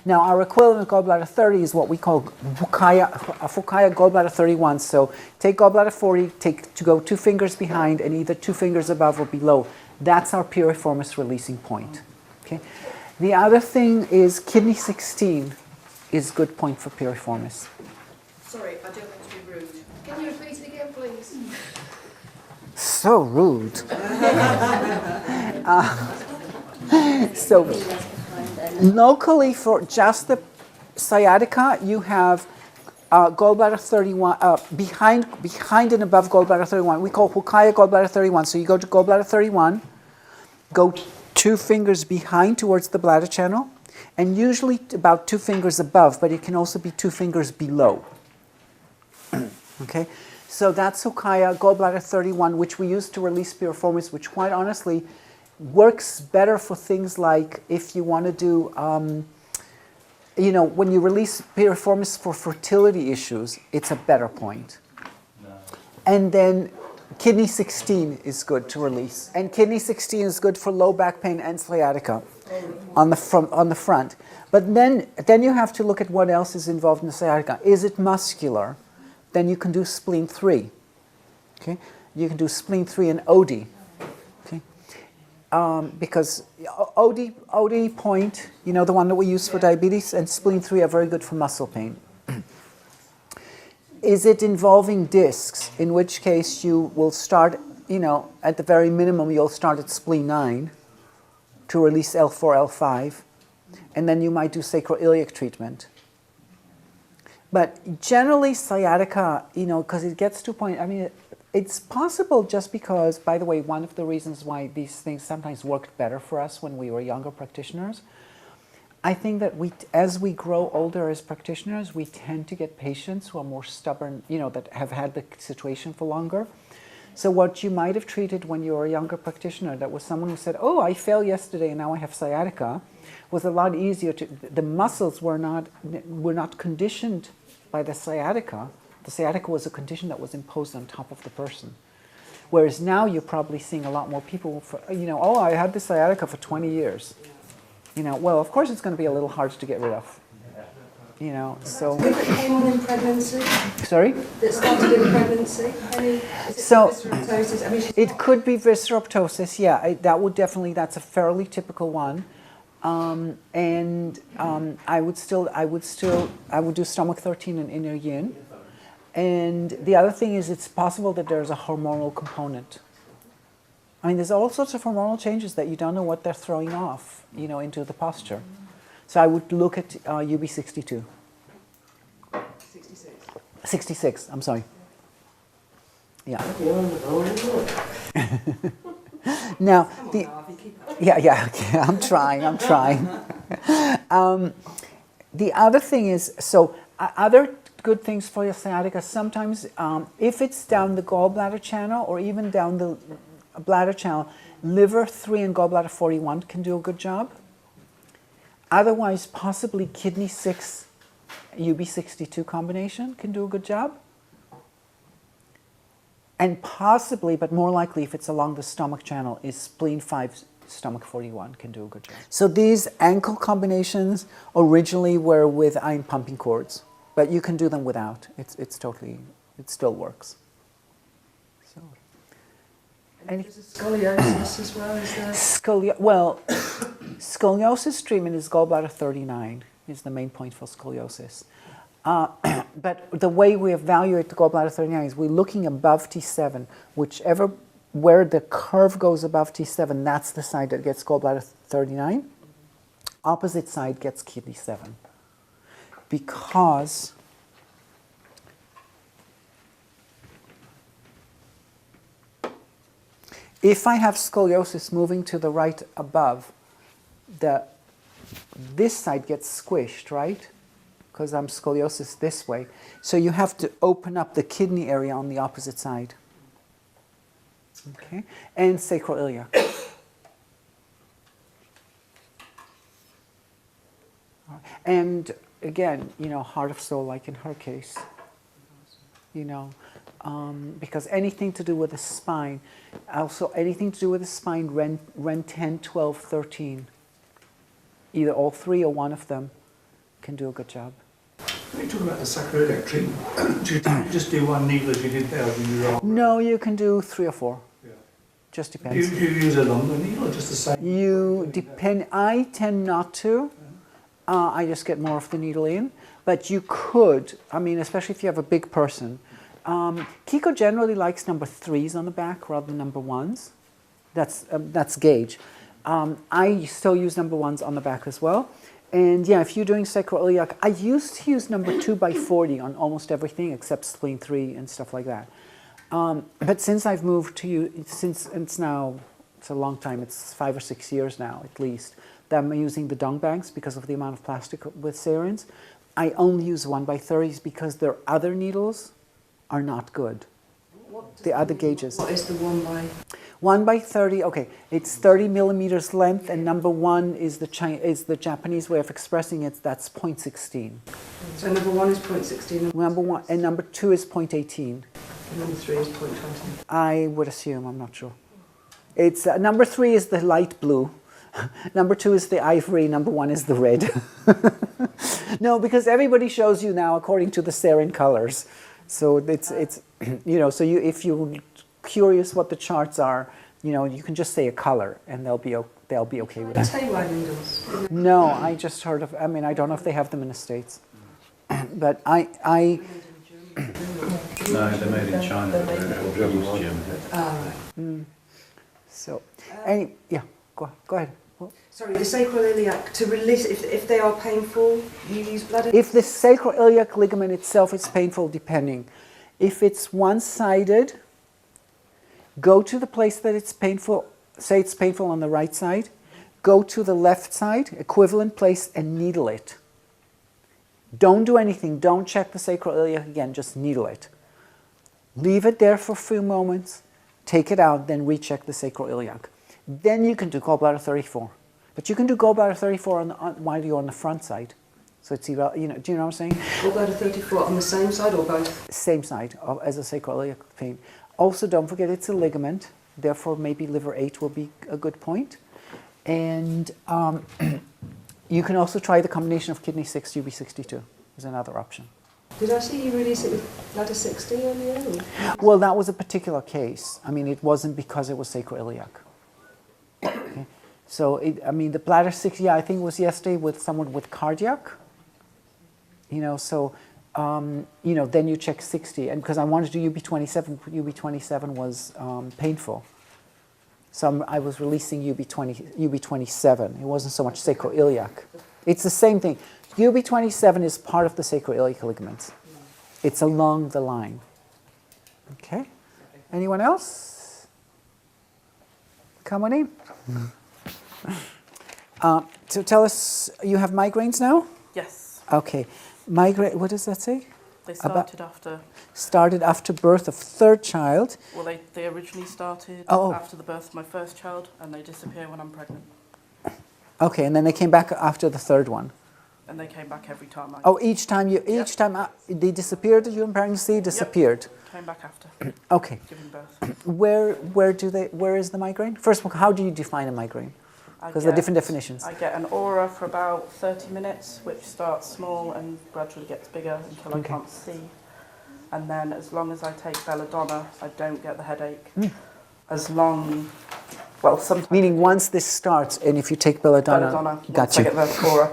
Now, our equivalent of gallbladder 30 is what we call Fukaya gallbladder 31. So take gallbladder 40, go 2 fingers behind and either 2 fingers above or below. That's our piriformis releasing point. Okay. The other thing is kidney 16 is a good point for piriformis. Sorry, I don't want to be rude. Can you repeat it again, please? So rude. So locally, for just the sciatica, you have gallbladder 31, behind and above gallbladder 31. We call Fukaya gallbladder 31. So you go to gallbladder 31, go 2 fingers behind towards the bladder channel, and usually about 2 fingers above, but it can also be 2 fingers below. Okay, so that's Fukaya gallbladder 31, which we use to release piriformis, which quite honestly works better for things like if you want to do, when you release piriformis for fertility issues, it's a better point. No. And then kidney 16 is good to release. And kidney 16 is good for low back pain and sciatica on the front. But then you have to look at what else is involved in the sciatica. Is it muscular? Then you can do spleen 3. Okay? You can do spleen 3 and OD. Okay? Because OD point, the one that we use for diabetes, and spleen 3 are very good for muscle pain. Is it involving discs? In which case you will start, at the very minimum, you'll start at spleen 9 to release L4, L5, and then you might do sacroiliac treatment. But generally, sciatica, because it gets to a point, it's possible just because, by the way, one of the reasons why these things sometimes worked better for us when we were younger practitioners, I think that as we grow older as practitioners, we tend to get patients who are more stubborn, that have had the situation for longer. So what you might have treated when you were a younger practitioner, that was someone who said, oh, I fell yesterday and now I have sciatica, was a lot easier to, the muscles were not conditioned by the sciatica. The sciatica was a condition that was imposed on top of the person. Whereas now you're probably seeing a lot more people, oh, I had the sciatica for 20 years. Well, of course it's going to be a little hard to get rid of. So. If it came on in pregnancy? Sorry? That started in pregnancy? It could be visceraptosis, yeah. That's a fairly typical one. I would do stomach 13 and inner yin. And the other thing is it's possible that there's a hormonal component. There's all sorts of hormonal changes that you don't know what they're throwing off, into the posture. So I would look at UB62. 66. 66, I'm sorry. Yeah. Now, okay, I'm trying. The other thing is, other good things for your sciatica, sometimes if it's down the gallbladder channel or even down the bladder channel, liver 3 and gallbladder 41 can do a good job. Otherwise, possibly kidney 6, UB62 combination can do a good job. And possibly, but more likely if it's along the stomach channel, is spleen 5, stomach 41 can do a good job. So these ankle combinations originally were with iron pumping cords, but you can do them without. It still works. So. And there's a scoliosis as well, is there? Scoliosis treatment is gallbladder 39 is the main point for scoliosis. But the way we evaluate the gallbladder 39 is we're looking above T7, where the curve goes above T7, that's the side that gets gallbladder 39. Opposite side gets kidney 7. Because if I have scoliosis moving to the right above, this side gets squished, right? Because I'm scoliosis this way. So you have to open up the kidney area on the opposite side. Okay? And sacroiliac. And again, heart of soul, like in her case. Because anything to do with the spine, also anything to do with the spine, Ren 10, 12, 13, either all 3 or one of them, can do a good job. When you talk about the sacroiliac treatment, do you just do one needle as you did there? Or do you do No, you can do 3 or 4. Yeah. Just Do depends. you use a longer needle or just the same? You depend. I tend not to. I just get more of the needle in. But you could. I mean, especially if you have a big person. Kiiko generally likes number 3s on the back rather than number 1s. That's gauge. I still use number 1s on the back as well. And yeah, if you're doing sacroiliac, I used to use number 2x40 on almost everything except spleen 3 and stuff like that. But since I've moved to you, since it's a long time, it's 5 or 6 years now at least, that I'm using the dung banks because of the amount of plastic with sarenes. I only use 1x30s because their other needles are not good. The other gauges. What is the 1x? 1x30, okay, it's 30 millimeters length, and number 1 is the Japanese way of expressing it, that's 0.16. So number 1 is 0.16. Number 1, and number 2 is 0.18. And number 3 is 0.20. I would assume, I'm not sure. It's number 3 is the light blue, number 2 is the ivory, number 1 is the red. No, because everybody shows you now according to the serine colors. So it's so if you're curious what the charts are, you can just say a color and they'll be okay with that. Tay needles. No, I just heard of. I mean, I don't know if they have them in the States, but I No, they're made in China. They're German. Ah, right. so go ahead. Well, Sorry, the sacroiliac, to release, if they are painful, you use bladder? if the sacroiliac ligament itself is painful, depending. If it's one-sided, go to the place that it's painful. Say it's painful on the right side. Go to the left side, equivalent place, and needle it. Don't do anything. Don't check the sacroiliac again. Just needle it. Leave it there for a few moments. Take it out, then recheck the sacroiliac. Then you can do gallbladder 34. But you can do gallbladder 34 while you're on the front side. So it's either, do you know what I'm saying? Gallbladder 34 on the same side or both? Same side as a sacroiliac pain. Also, don't forget it's a ligament. Therefore, maybe liver 8 will be a good point. And you can also try the combination of kidney 6, UB62 is another option. Did I see you release it with bladder 60 earlier? Or? Well, that was a particular case. I mean, it wasn't because it was sacroiliac. Okay. So, the bladder 6, I think it was yesterday with someone with cardiac. Then you check 60. And because I wanted to do UB27, UB27 was painful. So I was releasing UB27. It wasn't so much sacroiliac. It's the same thing. UB27 is part of the sacroiliac ligaments. It's along the line. Okay. Anyone else? Come on in. So tell us, you have migraines now? Yes, Okay. Migraine, what does that say? they started after. Started after birth of third child. Well, they originally started Oh. after the birth of my first child, and they disappear when I'm pregnant. Okay, and then they came back after the third one. And they came back every time I Each time they disappeared during pregnancy, disappeared. came back after Okay. giving birth. Where is the migraine? First of all, how do you define a migraine? Because there are different definitions. I get an aura for about 30 minutes, which starts small and gradually gets bigger until I can't see. And then as long as I take belladonna, I don't get the headache. Sometimes... Meaning once this starts, and if you take belladonna, Once got I you. get the aura.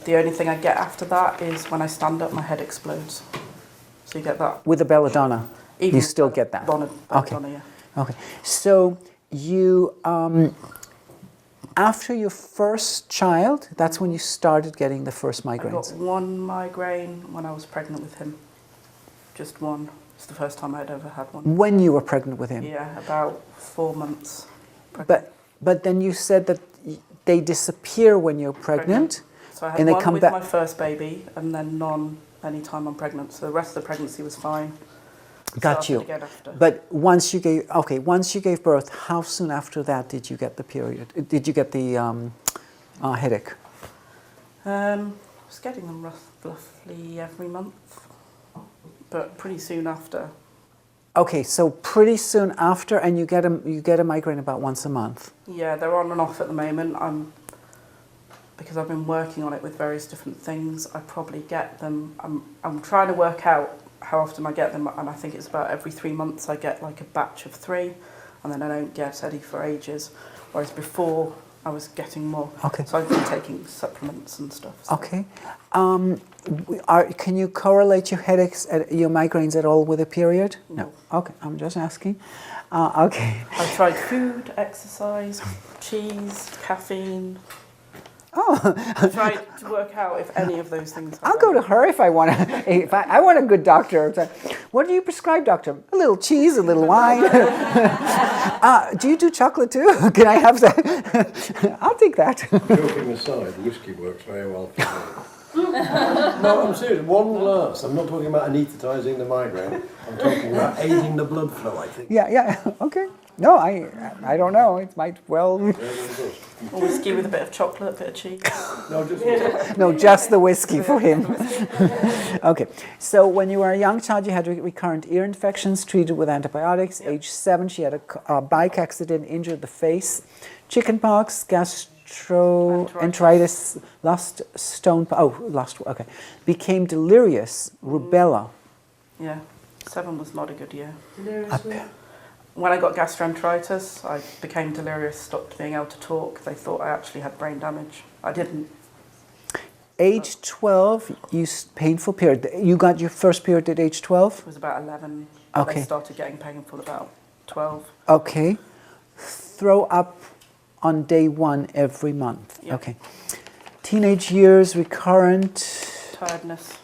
The only thing I get after that is when I stand up, my head explodes. So you get that. With the belladonna, Even you still get that. Belladonna, yeah. Okay, so you, after your first child, that's when you started getting the first I got migraines. one migraine when I was pregnant with him. Just one. It's the first time I'd ever had one. When you were pregnant with him. Yeah, about 4 months pregnant. But then you said that they disappear when you're pregnant. So I had and they one come with back. my first baby, and then none any time I'm pregnant. So the rest of the pregnancy was fine. Got Started you. again after. But once you gave birth, how soon after that did you get the period? Did you get the headache? I was getting them roughly every month, but pretty soon after. Okay, so pretty soon after, and you get a migraine about once a month. Yeah, they're on and off at the moment. I'm because I've been working on it with various different things, I probably get them. I'm trying to work out how often I get them, and I think it's about every 3 months I get like a batch of 3, and then I don't get any for ages. Whereas before I was getting more. Okay. So I've been taking supplements and stuff. So. Okay. Can you correlate your headaches, your migraines at all with a period? No. Okay, I'm just asking. Okay. I've tried food, exercise, cheese, caffeine. Oh. I've tried to work out if any of those things. I'll go to her if I want to. If I want a good doctor. It's like, what do you prescribe, doctor? A little cheese, a little wine. Do you do chocolate too? Can I have that? I'll take that. Joking aside, whiskey works very well for me. No, I'm serious. 1 glass. I'm not talking about anaesthetising the migraine. I'm talking about aiding the blood flow, I think. Yeah. Okay. No, I don't know. It might well. Or whiskey with a bit of chocolate, a bit of cheese. No, just No, just the whiskey for him. Okay. So when you were a young child, you had recurrent ear infections treated with antibiotics. Yep. Age 7, she had a bike accident, injured the face, chickenpox, gastroenteritis, became delirious, rubella. Yeah, 7 was not a good year. Delirious with? When I got gastroenteritis, I became delirious, stopped being able to talk. They thought I actually had brain damage. I didn't. Age 12, painful period. You got your first period at age 12? It was about 11. Okay. They started getting painful about 12. Okay. Throw up on day 1 every month. Yeah. Okay. Teenage years, recurrent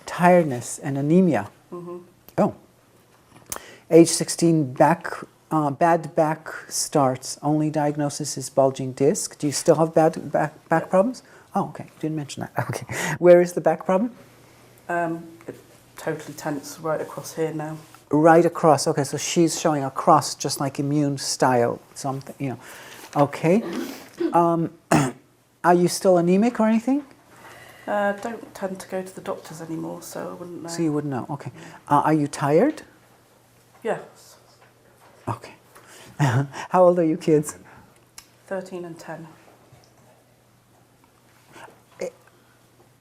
Tiredness. and anemia. Mm-hmm. Oh. Age 16, bad back starts. Only diagnosis is bulging disc. Do you still have bad back problems? Oh, okay. Didn't mention that. Okay. Where is the back problem? It totally tense right across here now. Right across. Okay, so she's showing a cross, just like immune style, something, you know. Okay. Are you still anemic or anything? Don't tend to go to the doctors anymore, so I wouldn't know. So you wouldn't know. Okay. Are you tired? Yes. Okay. How old are you kids? 13 and 10.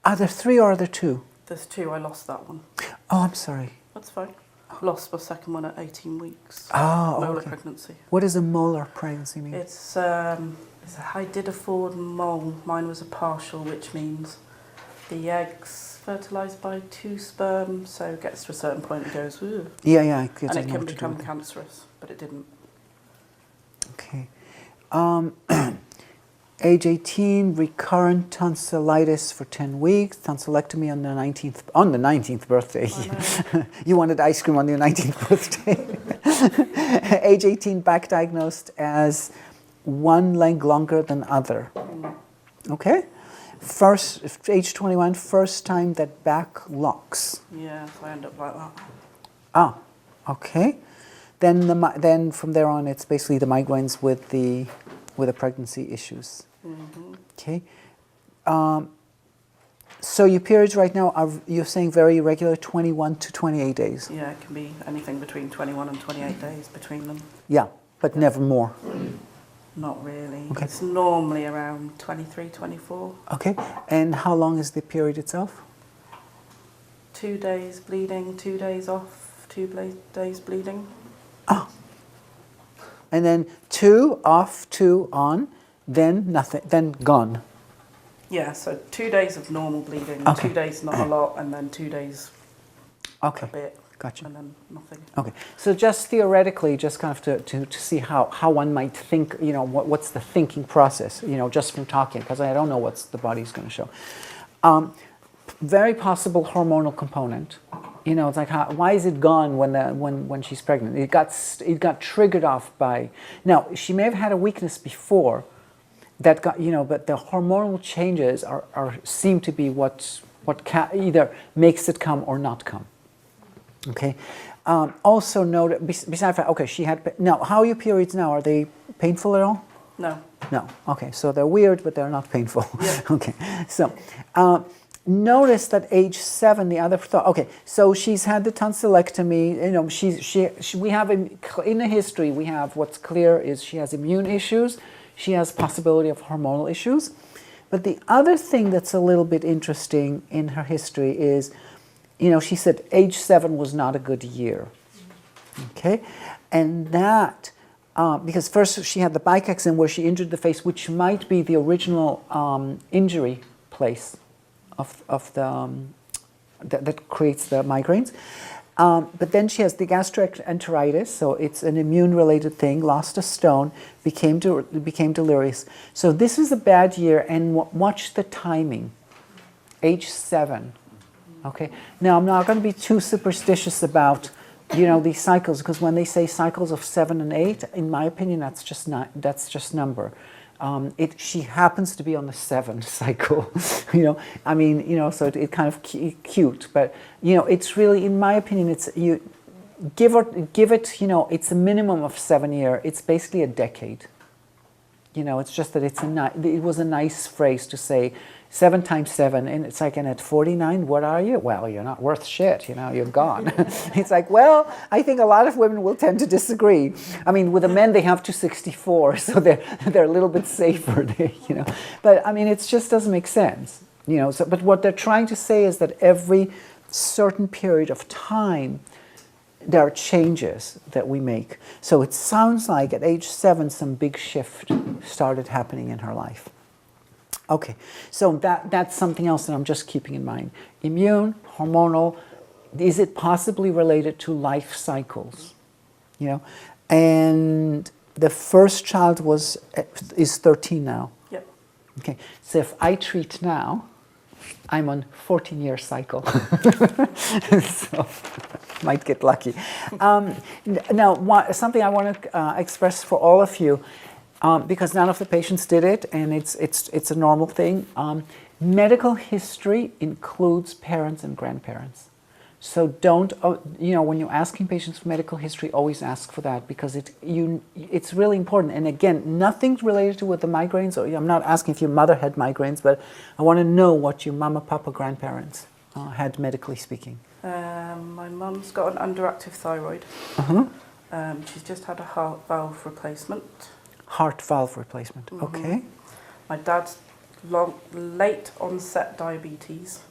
Are there 3 or are there 2? There's 2. I lost that one. Oh, I'm sorry. That's fine. Lost my second one at 18 weeks. Oh, Molar okay. pregnancy. What does a molar pregnancy mean? It's a hydidiford mole. Mine was a partial, which means the eggs fertilised by 2 sperm, so it gets to a certain point and goes, ooh. Yeah, I And it know can what to do become with it. cancerous, but it didn't. Okay. Age 18, recurrent tonsillitis for 10 weeks, tonsillectomy on the 19th birthday. You wanted ice cream on your 19th birthday. Age 18, back diagnosed as one leg longer than other. Okay? Age 21, first time that back locks. Yeah, so I end up like that. Ah, okay. Then from there on, it's basically the migraines with the pregnancy issues. Mm-hmm. Okay. So your periods right now are, you're saying, very irregular, 21 to 28 days. Yeah, it can be anything between 21 and 28 days between them. Yeah, but never more. Not really. Okay. It's normally around 23, 24. Okay. And how long is the period itself? 2 days bleeding, 2 days off, 2 days bleeding. Ah. And then 2 off, 2 on, then nothing, then gone. Yeah, so 2 days of normal bleeding, Okay. 2 days not a lot, and then 2 days a Okay. bit, Gotcha. and then nothing. Okay, so just theoretically, just kind of to see how one might think, you know, what's the thinking process, you know, just from talking, because I don't know what the body's going to show. Very possible hormonal component. You know, it's like, why is it gone when she's pregnant? It got triggered off by. Now, she may have had a weakness before that got, you know, but the hormonal changes seem to be what either makes it come or not come. Okay. Also note, besides that, okay, she had, now, how are your periods now? Are they painful at all? No. No. Okay, so they're weird, but they're not painful. Yeah. Okay, so notice that age 7, the other thought, okay, so she's had the tonsillectomy, you know, we have, in the history, we have what's clear is she has immune issues, she has possibility of hormonal issues. But the other thing that's a little bit interesting in her history is, she said age 7 was not a good year. Okay? And that, because first she had the bike accident where she injured the face, which might be the original injury place of the that creates the migraines. But then she has the gastroenteritis, so it's an immune-related thing, lost a stone, became delirious. So this is a bad year, and watch the timing. Age 7. Okay. Now, I'm not going to be too superstitious about, these cycles, because when they say cycles of 7 and 8, in my opinion, that's just number. She happens to be on the 7 cycle, so it kind of cute, but it's really, in my opinion, it's you give it, it's a minimum of 7 years. It's basically a decade. It's just that it was a nice phrase to say 7 times 7, and it's like, and at 49, what are you? Well, you're not worth shit, you're gone. It's like, well, I think a lot of women will tend to disagree. I mean, with the men, they have to 64, so they're a little bit safer, But, I mean, it just doesn't make sense, but what they're trying to say is that every certain period of time, there are changes that we make. So it sounds like at age 7, some big shift started happening in her life. Okay, so that's something else that I'm just keeping in mind. Immune, hormonal, is it possibly related to life cycles? And the first child is 13 now. Yep. Okay, so if I treat now, I'm on 14-year cycle. So might get lucky. Now, something I want to express for all of you, because none of the patients did it, and it's a normal thing. Medical history includes parents and grandparents. So don't, when you're asking patients for medical history, always ask for that, because it's really important. And again, nothing related to with the migraines, or I'm not asking if your mother had migraines, but I want to know what your mama, papa, grandparents had, medically speaking. My mum's got an underactive thyroid. She's just had a heart valve replacement. Heart valve replacement, okay. My dad's late onset diabetes.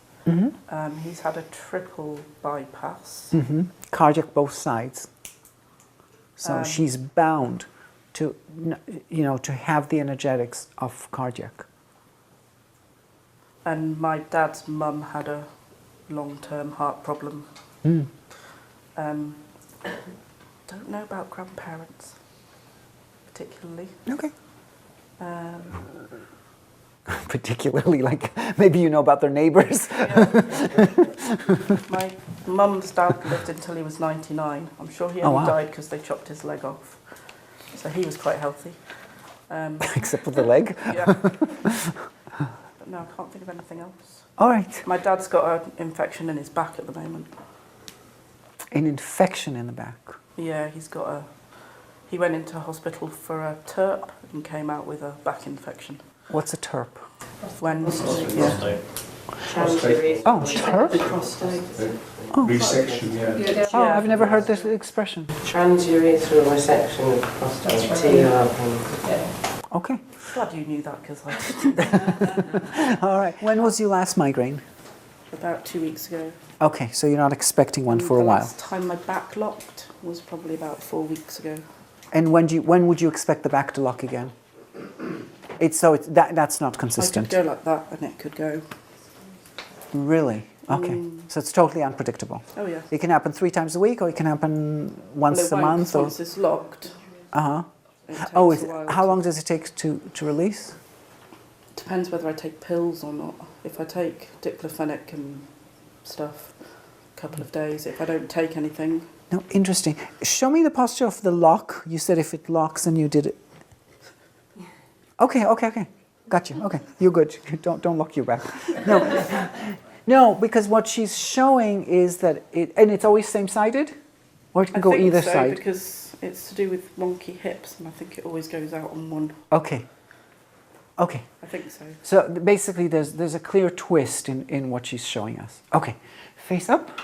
He's had a triple bypass. Cardiac both sides. So she's bound to, to have the energetics of cardiac. And my dad's mum had a long-term heart problem. Don't know about grandparents, particularly. Okay. Particularly, like, maybe you know about their neighbours. My mum's dad lived until he was 99. I'm sure he only died because they chopped his leg off. So he was quite healthy. Except for the leg? Yeah. But no, I can't think of anything else. All right. My dad's got an infection in his back at the moment. An infection in the back? Yeah, he went into hospital for a TERP and came out with a back infection. What's a TERP? When? Prostate. Oh, TERP? Resection, yeah. Oh, I've never heard this expression. Transurethral resection of prostate, TR. Okay. Glad you knew that, because I didn't. All right. When was your last migraine? About 2 weeks ago. Okay, so you're not expecting one for a while. The last time my back locked was probably about 4 weeks ago. And when would you expect the back to lock again? That's not consistent. I could go like that, and it could go. Really? Okay. So it's totally unpredictable. Oh yeah. It can happen 3 times a week, or it can happen once a month. Or Once it's locked. How long does it take to release? Depends whether I take pills or not. If I take diclofenac and stuff, a couple of days. If I don't take anything. No, interesting. Show me the posture of the lock. You said if it locks and you did it. Okay. Got you. Okay, you're good. Don't lock your back. No, because what she's showing is that it's always same-sided, or it can go either side. Because it's to do with wonky hips, and I think it always goes out on one. Okay. I think so. So basically, there's a clear twist in what she's showing us. Okay, face up.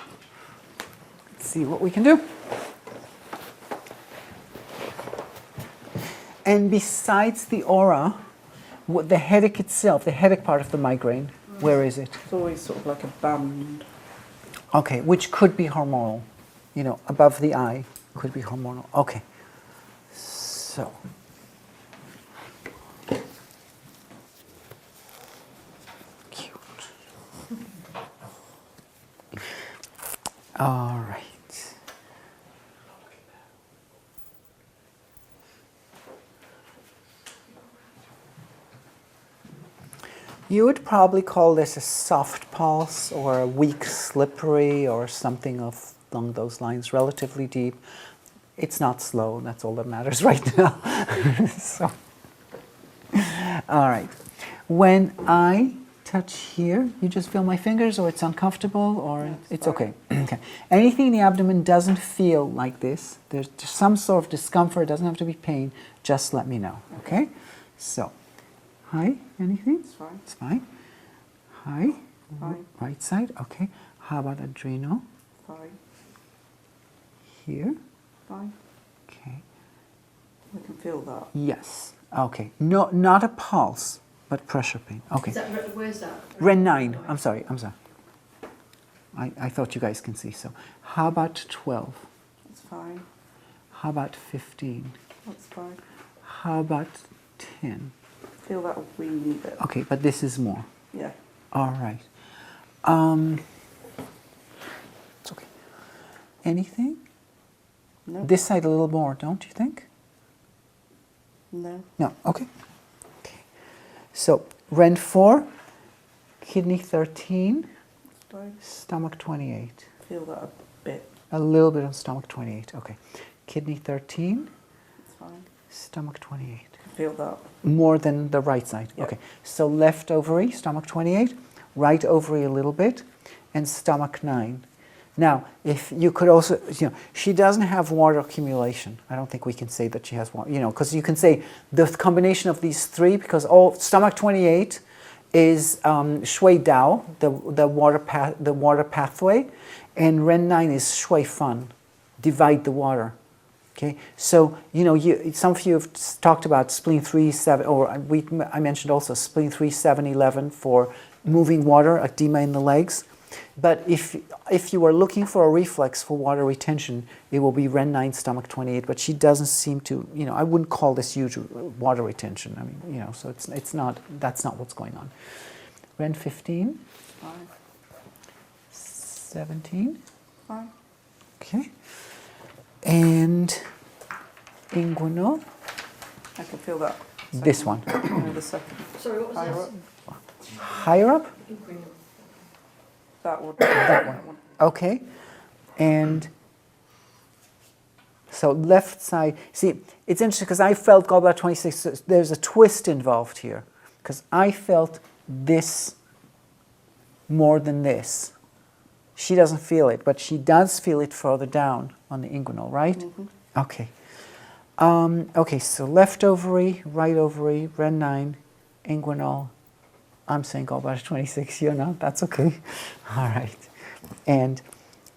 Let's see what we can do. And besides the aura, The headache itself, the headache part of the migraine, where is it? It's always sort of like a band. Okay, which could be hormonal, above the eye, could be hormonal. Okay, so. Cute. All right. You would probably call this a soft pulse or a weak slippery or something along those lines, relatively deep. It's not slow, that's all that matters right now. So, all right. When I touch here, you just feel my fingers or it's uncomfortable or it's okay. Okay. Anything in the abdomen doesn't feel like this, there's some sort of discomfort, it doesn't have to be pain, just let me know, okay? So. Hi, anything? It's fine. It's fine. Hi. Fine. Right side, okay. How about adrenal? Fine. Here? Fine. Okay. I can feel that. Yes. Okay. No, not a pulse, but pressure pain. Okay. Is that, where's that? Ren 9. I'm sorry. I thought you guys can see. So, how about 12? That's fine. How about 15? That's fine. How about 10? Feel that a wee bit. Okay, but this is more. Yeah. All right. It's okay. Anything? No. This side a little more, don't you think? No. No. Okay. Okay. So, Ren 4, kidney 13, Fine. stomach 28. Feel that a bit. A little bit on stomach 28. Okay. Kidney 13, It's fine. stomach 28. Feel that. More than the right side. Yeah. Okay. So left ovary, stomach 28, right ovary a little bit, and stomach 9. Now, if you could also, she doesn't have water accumulation. I don't think we can say that she has water, because you can say the combination of these three, because stomach 28 is shui dao, the water pathway, and Ren 9 is shui fan, divide the water. Okay, so some of you have talked about spleen 3, 7, or I mentioned also spleen 3, 7, 11 for moving water, edema in the legs. But if you are looking for a reflex for water retention, it will be Ren 9, stomach 28. But she doesn't seem to, I wouldn't call this huge water retention. I mean, so it's not. That's not what's going on. Ren 15, Fine. 17. Fine. Okay. And inguinal, I can feel that. this one. The second. Sorry, what was Higher that? up. Higher up? That one. That one. Okay. And so left side. See, it's interesting because I felt gallbladder 26. So there's a twist involved here because I felt this more than this. She doesn't feel it, but she does feel it further down on the inguinal, right? Mm-hmm. Okay. Okay, so left ovary, right ovary, Ren 9, inguinal. I'm saying gallbladder 26, you're not, that's okay. All right. And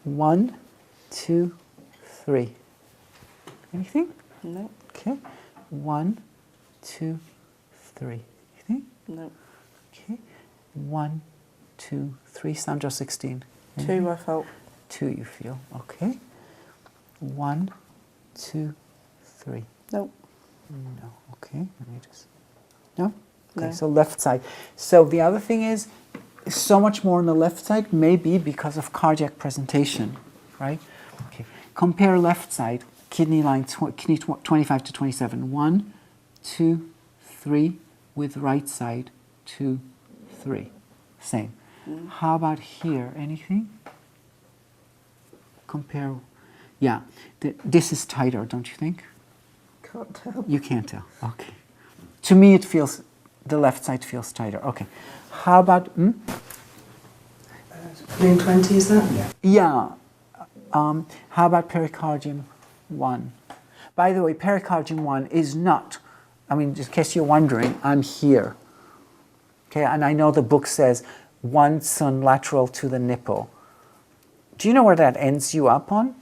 1, 2, 3. Anything? No. Okay. 1, 2, 3. Anything? No. Okay. 1, 2, 3. Sanjo 16. 2 I felt. 2 you feel. Okay. 1, 2, 3. No. No. Okay. Let me just. No? Okay, No. so left side. So the other thing is, so much more on the left side, maybe because of cardiac presentation, right? Okay. Compare left side, kidney line, kidney 25 to 27. 1, 2, 3, with right side, 2, 3. Same. How about here? Anything? Compare. Yeah. This is tighter, don't you think? Can't tell. You can't tell. Okay. To me, it feels, the left side feels tighter. Okay. How about, Spleen 20, is that? yeah. How about pericardium 1? By the way, pericardium 1 is not, just in case you're wondering, I'm here. Okay, and I know the book says 1 sun lateral to the nipple. Do you know where that ends you up on?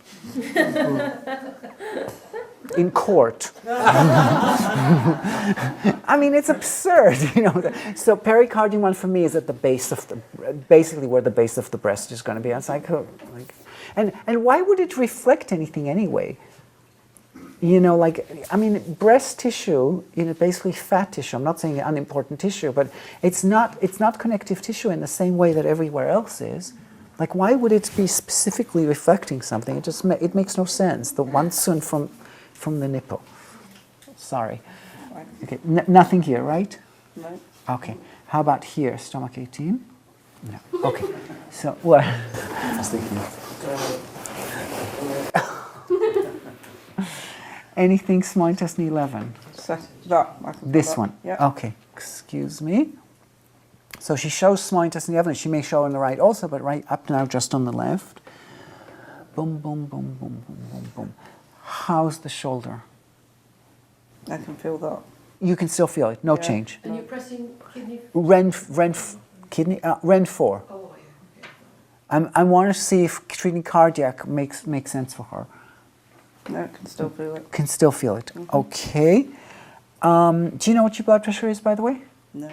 in court. I mean, it's absurd, you know. So pericardium one for me is at the base of the, basically where the base of the breast is going to be. It's like, oh, like, and why would it reflect anything anyway? You know, like, I mean, breast tissue, you know, basically fat tissue. I'm not saying unimportant tissue, but it's not connective tissue in the same way that everywhere else is. Like, why would it be specifically reflecting something? It just it makes no sense. The Wansun from the nipple. Sorry. Okay, nothing here, right? No. Okay. How about here? Stomach 18? No. Okay. So what? I was thinking. Anything small intestine 11? So that. I can This put that. one? Yeah. Okay. Excuse me. So she shows small intestine 11. She may show on the right also, but right up now just on the left. Boom, boom, boom, boom, boom, boom, boom. How's the shoulder? I can feel that. You can still feel it. No Yeah. change. And you're pressing kidney. Kidney, Ren 4. Oh, yeah. Okay. I want to see if treating cardiac makes sense for her. No, I can still feel it. Can still feel it. Okay. Do you know what your blood pressure is, by the way? No.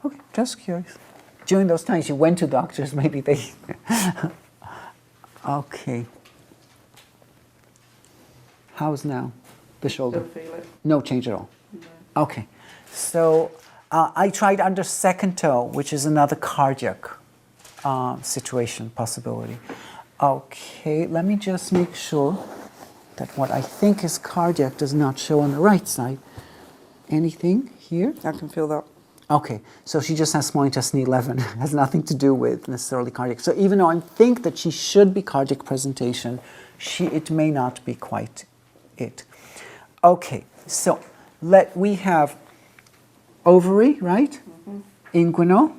Okay, just curious. During those times you went to doctors, maybe they... Okay. How's now? The shoulder? Still feel it. No change at all? No. Okay. So I tried under second toe, which is another cardiac situation, possibility. Okay, let me just make sure that what I think is cardiac does not show on the right side. Anything here? I can feel that. Okay, so she just has small intestine 11. It has nothing to do with necessarily cardiac. So even though I think that she should be cardiac presentation, it may not be quite it. Okay, so we have ovary, right? Inguinal,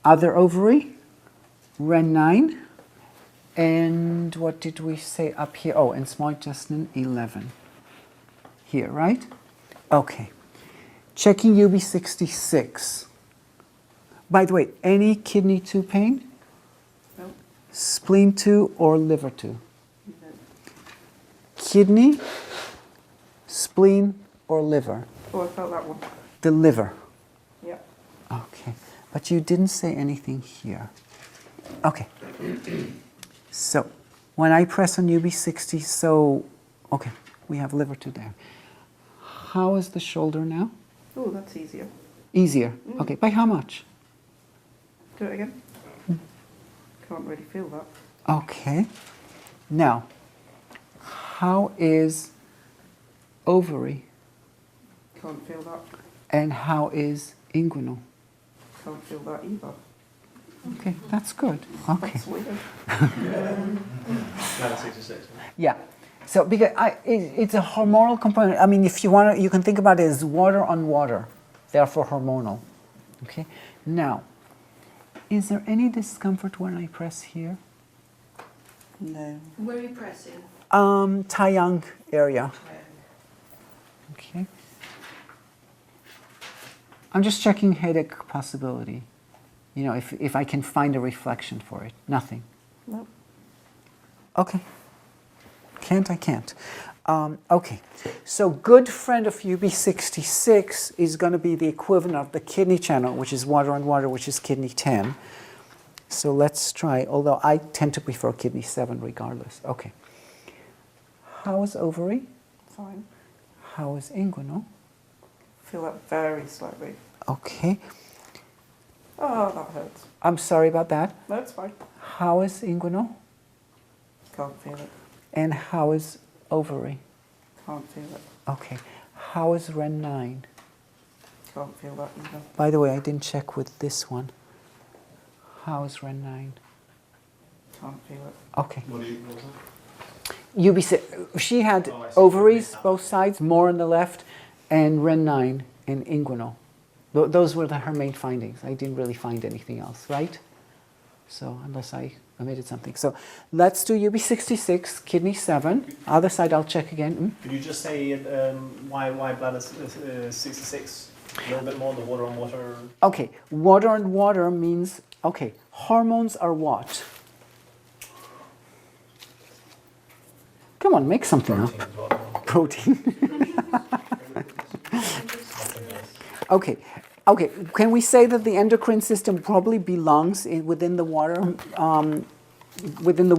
other ovary, Ren 9, and what did we say up here? Oh, and small intestine 11. Here, right? Okay. Checking UB66. By the way, any kidney 2 pain? No. Spleen 2 or liver 2? No. Kidney, spleen or liver? Oh, I felt that one. The liver. Yeah. Okay. But you didn't say anything here. Okay. So when I press on UB60, so, okay, we have liver 2 there. How is the shoulder now? Oh, that's easier. Easier. Okay, by how much? Do it again. Can't really feel that. Okay. Now, how is ovary? Can't feel that. And how is inguinal? Can't feel that either. Okay, that's good. Okay. That's weird. Level 66. Yeah. So because it's a hormonal component. I mean, if you want to, you can think about it as water on water, therefore hormonal. Okay. Now, is there any discomfort when I press here? No. Where are you pressing? Taiyang area. Okay. I'm just checking headache possibility. You know, if I can find a reflection for it. Nothing. No. Okay. I can't. Okay, so good friend of UB66 is going to be the equivalent of the kidney channel, which is water on water, which is kidney 10. So let's try, although I tend to prefer kidney 7 regardless. Okay. How is ovary? Fine. How is inguinal? Feel that very slightly. Okay. Oh, that hurts. I'm sorry about that. No, it's fine. How is inguinal? Can't feel it. And how is ovary? Can't feel it. Okay. How is Ren 9? Can't feel that either. By the way, I didn't check with this one. How is Ren 9? Can't feel it. Okay. What was that? She had Oh, I see. ovaries, both sides, more on the left, and Ren 9 and inguinal. Those were her main findings. I didn't really find anything else, right? So unless I omitted something. So let's do UB66, kidney 7. Other side I'll check again. Could you just say why bladder 66? A little bit more, the water on water. Okay, water on water means, okay, hormones are what? Come on, make something up. Protein as well. protein. Okay. Okay. Can we say that the endocrine system probably belongs within the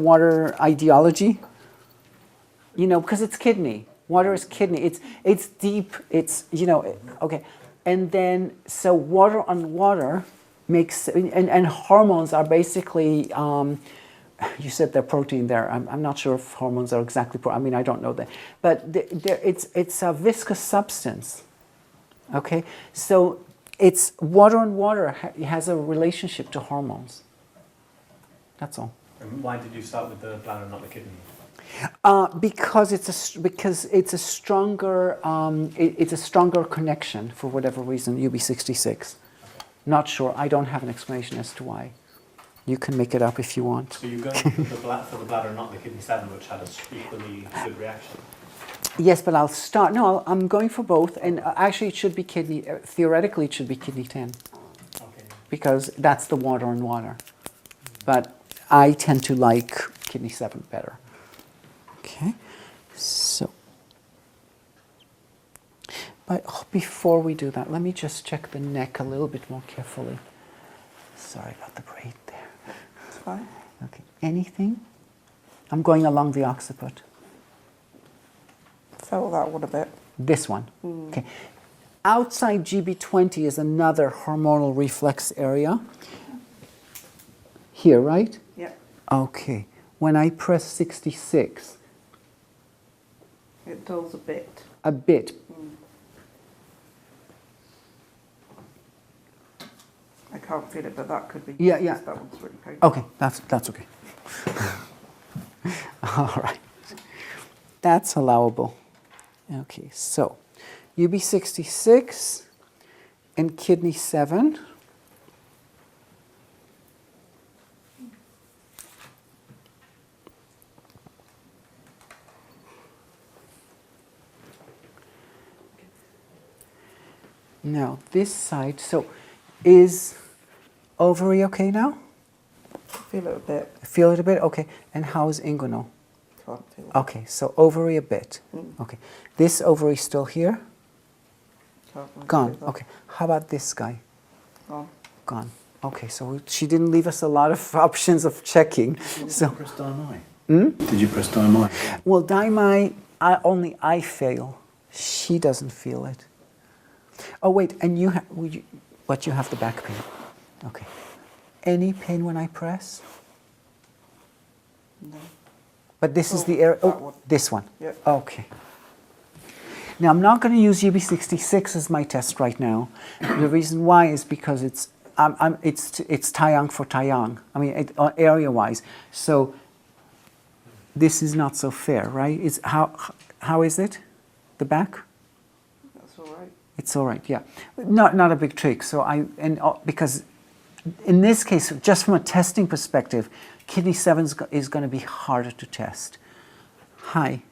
water ideology? You know, because it's kidney. Water is kidney. It's deep. It's, you know, okay. And then, so water on water makes, and hormones are basically, you said they're protein there. I'm not sure if hormones are exactly, I mean, I don't know that. But it's a viscous substance, okay? So it's water on water has a relationship to hormones. That's all. And why did you start with the bladder and not the kidney? Because it's a stronger connection for whatever reason. UB66. Not sure. I don't have an explanation as to why. You can make it up if you want. So you're going for the bladder and not the kidney 7, which had an equally good reaction. Yes, but I'll start. No, I'm going for both, and actually it should be kidney. Theoretically, it should be kidney 10. Okay. Because that's the water on water. But I tend to like kidney 7 better. Okay, so, but before we do that, let me just check the neck a little bit more carefully. Sorry about the braid there. It's fine. Okay, anything? I'm going along the occiput. Felt that one a bit. This one. Okay. Outside GB20 is another hormonal reflex area. Here, right? Yep. Okay. When I press 66, It dulls a bit. a bit. I can't feel it, but that could be. Yeah, yeah. That one's really painful. Okay, that's okay. All right. That's allowable. Okay, so UB66 and kidney 7. Now, this side, so is ovary okay now? Feel it a bit. Feel it a bit? Okay. And how is inguinal? Can't feel it. Okay, so ovary a bit. Okay. This ovary still here? Can't really Gone. feel that. Okay. How about this guy? Gone. Gone. Okay, so she didn't leave us a lot of options of checking. So, Press Daimai. Did you press Daimai? well, Daimai, only I fail. She doesn't feel it. Oh, wait, and you have the back pain. Okay. Any pain when I press? No. But this is the area. that Oh, one. this one. Yep. Okay. Now, I'm not going to use UB66 as my test right now. The reason why is because it's Taiyang for Taiyang. I mean, area-wise. So this is not so fair, right? How is it? The back? That's all right. It's all right, yeah. Not a big trick. So because in this case, just from a testing perspective, kidney 7 is going to be harder to test. Hi.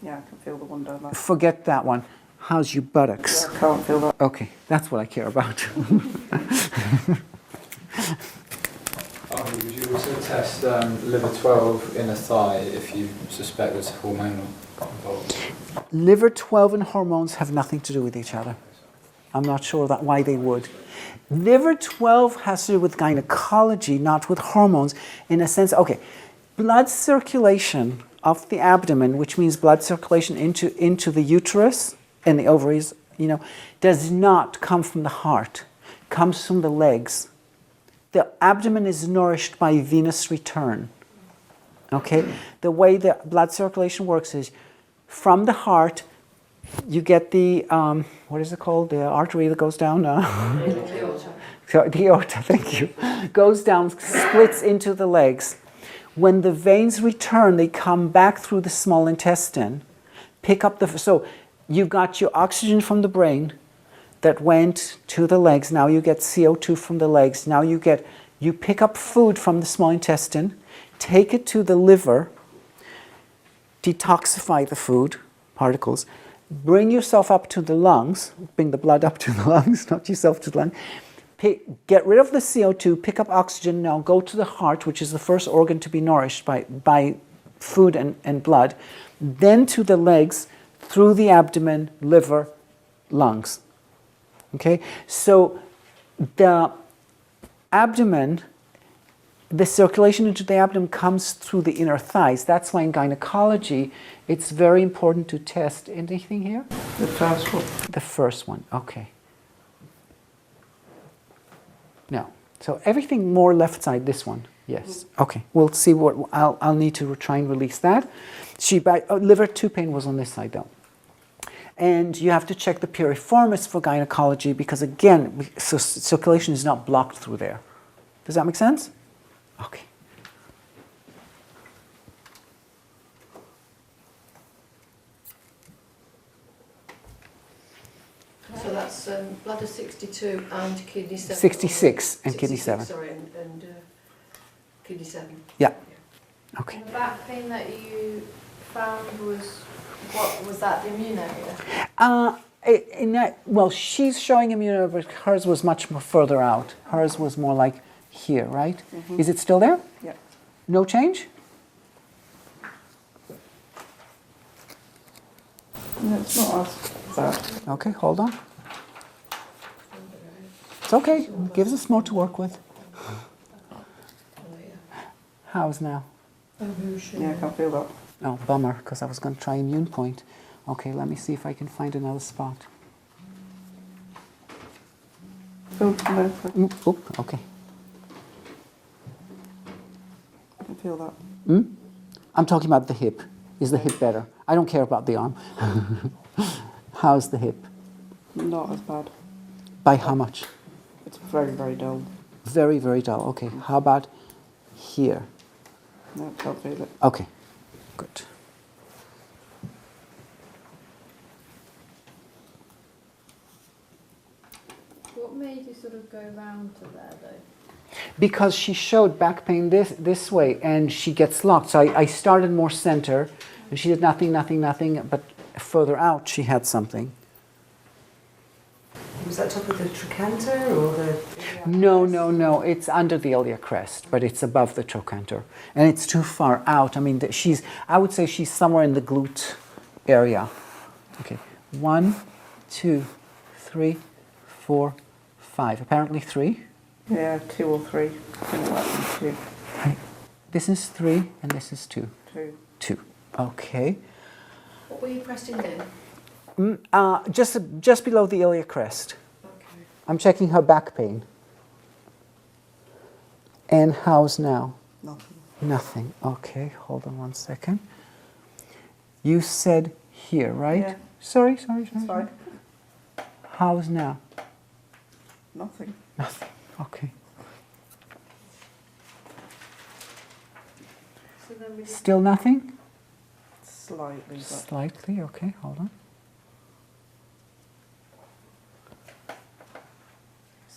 Yeah, I can feel the one down there. Forget that one. How's your buttocks? Yeah, I can't feel that. Okay, that's what I care about. Would you also test liver 12 in a thigh if you suspect there's hormonal involved? Liver 12 and hormones have nothing to do with each other. I'm not sure why they would. Liver 12 has to do with gynecology, not with hormones, in a sense. Okay, blood circulation of the abdomen, which means blood circulation into the uterus and the ovaries, does not come from the heart. It comes from the legs. The abdomen is nourished by venous return. Okay? The way the blood circulation works is from the heart, you get the, what is it called? The artery that goes down? The aorta, thank you. Goes down, splits into the legs. When the veins return, they come back through the small intestine, pick up so you got your oxygen from the brain that went to the legs. Now you get CO2 from the legs. Now you pick up food from the small intestine, take it to the liver, detoxify the food, particles, bring yourself up to the lungs, bring the blood up to the lungs, not yourself to the lungs, get rid of the CO2, pick up oxygen, now go to the heart, which is the first organ to be nourished by food and blood, then to the legs, through the abdomen, liver, lungs. Okay, so the abdomen, the circulation into the abdomen comes through the inner thighs. That's why in gynecology, it's very important to test anything here? The first one. The first one, okay. No, so everything more left side, this one, yes. Okay, we'll see what, I'll need to try and release that. Liver 2 pain was on this side though. And you have to check the piriformis for gynecology because again, circulation is not blocked through there. Does that make sense? Okay. So that's bladder 62 and kidney 7. 66 and kidney 7. Sorry, and kidney 7. Yeah. Okay. And the back pain that you found was, what was that, the immune area? Well, she's showing immune, but hers was much more further out. Hers was more like here, right? Is it still there? Yeah. No change? No, it's not as bad. Okay, hold on. It's okay. Gives us more to work with. How's now? Yeah, I can't feel that. Oh, bummer, because I was going to try immune point. Okay, let me see if I can find another spot. Oh, no, Okay. I can feel that. I'm talking about the hip. Is the hip better? I don't care about the arm. How's the hip? Not as bad. By how much? It's very, very dull. Very, very dull. Okay, how about here? No, can't feel it. Okay, good. What made you sort of go round to there though? Because she showed back pain this way and she gets locked. So I started more center and she did nothing, but further out she had something. Was that top of the trochanter or the... No. It's under the iliac crest, but it's above the trochanter. And it's too far out. I mean, I would say she's somewhere in the glute area. Okay, 1, 2, 3, 4, 5. Apparently 3. Yeah, 2 or 3. Something like that. 2. Right. This is 3 and this is 2. 2. 2. Okay. What were you pressing there? Just below the iliac crest. Okay. I'm checking her back pain. And how's now? Nothing. Nothing. Okay, hold on 1 second. You said here, right? Yeah. Sorry. It's fine. How's now? Nothing. Nothing. Okay. So then we Still nothing? Slightly, but Slightly. Okay, hold on.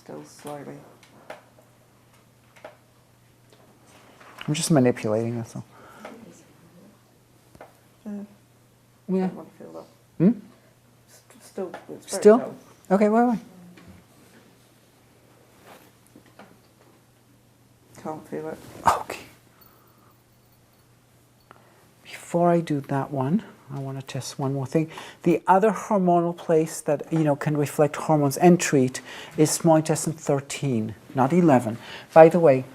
still slightly. I'm just manipulating, that's all. Yeah. I don't want to feel that. Still, it's very Still? dull. Okay, wait. Can't feel it. Okay. Before I do that one, I want to test one more thing. The other hormonal place that can reflect hormones and treat is small intestine 13, not 11. By the way,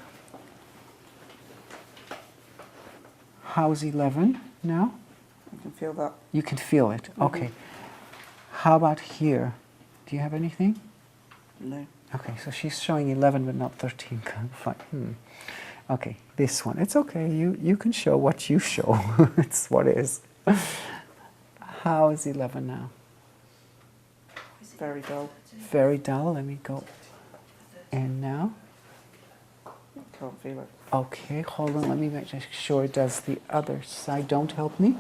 how's 11 now? I can feel that. You can feel it. Okay. How about here? Do you have anything? No. Okay, so she's showing 11 but not 13. Fine. Okay, this one. It's okay. You can show what you show. It's what it is. How is 11 now? Very dull. Very dull. Let me go. And now? Can't feel it. Okay, hold on. Let me make sure it does the other side. Don't help me.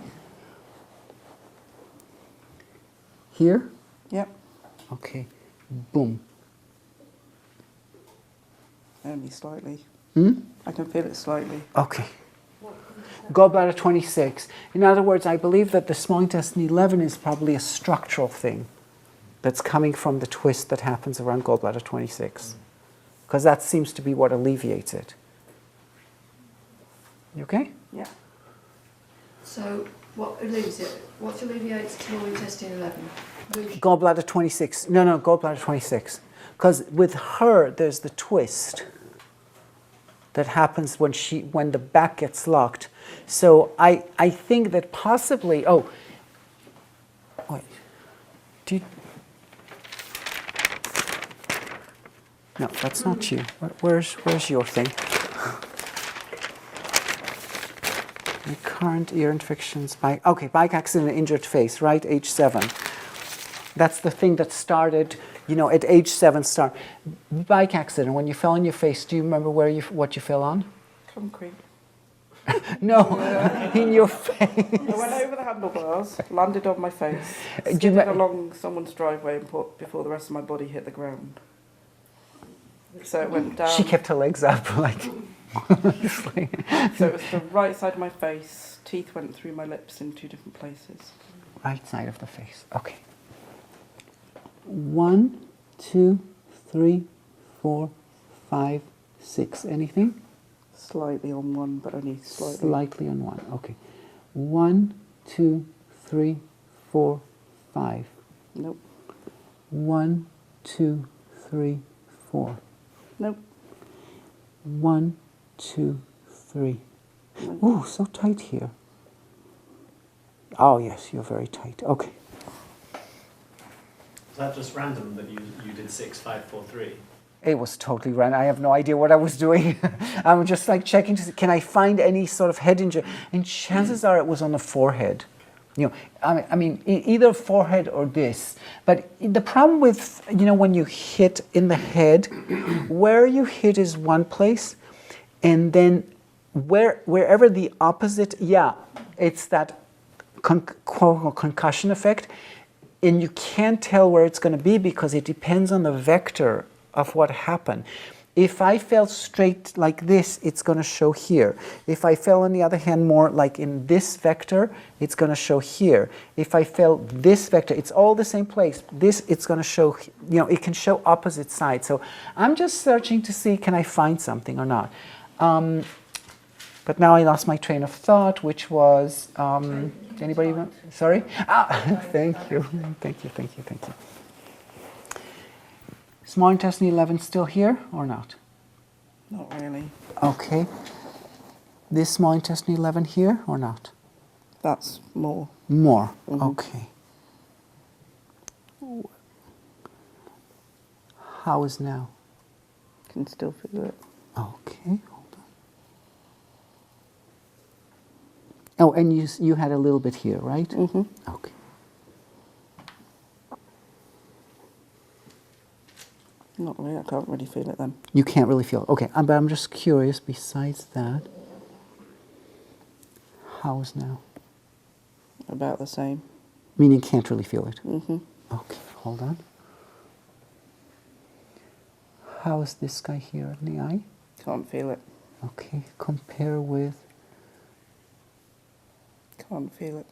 Here? Yep. Okay. Boom. Only slightly. Hmm? I can feel it slightly. Okay. Gallbladder 26. In other words, I believe that the small intestine 11 is probably a structural thing that's coming from the twist that happens around gallbladder 26. Because that seems to be what alleviates it. You okay? Yeah. So what alleviates small intestine 11? Gallbladder 26. No, gallbladder 26. Because with her, there's the twist that happens when the back gets locked. So I think that possibly, wait, no, that's not you. Where's your thing? Recurrent ear infections, bike accident, injured face, right? Age 7. That's the thing that started, at age 7 bike accident, when you fell on your face, do you remember what you fell on? Concrete. No, in your face. I went over the handlebars, landed on my face, slid along someone's driveway and before the rest of my body hit the ground. So it went down. She kept her legs up, like. So it was the right side of my face, teeth went through my lips in 2 different places. Right side of the face, okay. 1, 2, 3, 4, 5, 6. Anything? Slightly on one, but only slightly. Slightly on one, okay. 1, 2, 3, 4, 5. Nope. 1, 2, 3, 4. Nope. 1, 2, 3. Nope. Ooh, so tight here. Oh yes, you're very tight. Okay. Is that just random that you did 6, 5, 4, 3? It was totally random. I have no idea what I was doing. I'm just like checking to see, can I find any sort of head injury? And chances are it was on the forehead. I mean, either forehead or this. But the problem with, when you hit in the head, where you hit is one place, and then wherever the opposite, it's that concussion effect, and you can't tell where it's going to be because it depends on the vector of what happened. If I fell straight like this, it's going to show here. If I fell, on the other hand, more like in this vector, it's going to show here. If I fell this vector, it's all the same place. This, it's going to show, it can show opposite sides. So I'm just searching to see, can I find something or not? But now I lost my train of thought, which was, anybody want? Sorry? Thank you. Small intestine 11 still here or not? Not really. Okay. This small intestine 11 here or not? That's more. More, Mm-hmm. Okay. How is now? Can still feel it. Okay, hold on. Oh, and you had a little bit here, right? Mm-hmm. Okay. Not really, I can't really feel it then. You can't really feel it. Okay, but I'm just curious, besides that, how is now? About the same. Meaning can't really feel it? Mm-hmm. Okay, hold on. How is this guy here in the eye? Can't feel it. Okay, compare with... Can't feel it.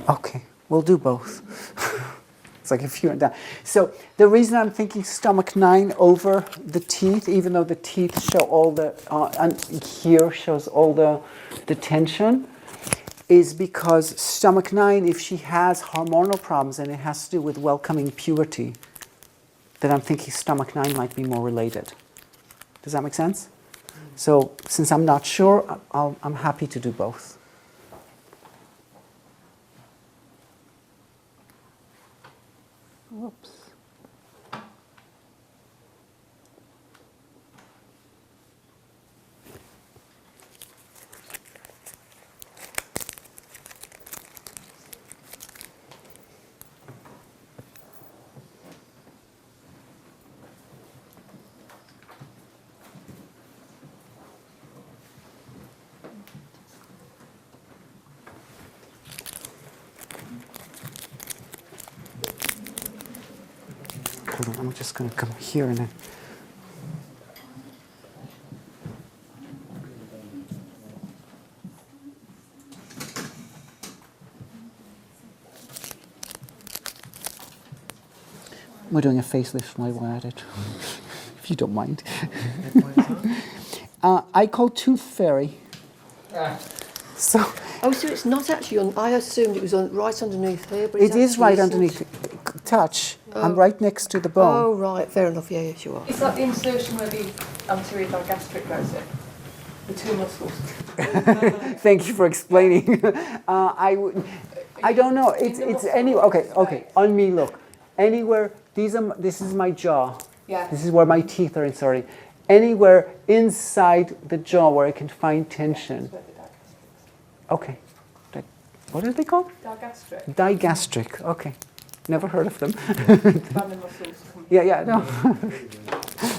Okay, we'll do both. It's like if you and that. So the reason I'm thinking stomach 9 over the teeth, even though the teeth show all the, and here shows all the tension, is because stomach 9, if she has hormonal problems and it has to do with welcoming puberty, then I'm thinking stomach 9 might be more related. Does that make sense? So since I'm not sure, I'm happy to do both. Whoops. Hold on, I'm just going to come here and then. We're doing a facelift while we're at it, if you don't mind. I call Tooth Fairy. So Oh, so it's not actually on. I assumed it was on right underneath here, but It is actually right isn't. underneath. Touch. I'm Oh. right next to the bone. Oh, right. Fair enough. Yeah, yes, you are. Is that the insertion where the anterior digastric goes in? The two muscles? Thank you for explaining. I don't know. It's anywhere. Okay. On me, look. Anywhere. This is my jaw. Yeah. This is where my teeth are inserted. Anywhere inside the jaw where I can find tension. Okay. What are they called? Digastric. Digastric. Okay. Never heard of them. Family muscles. Yeah, no.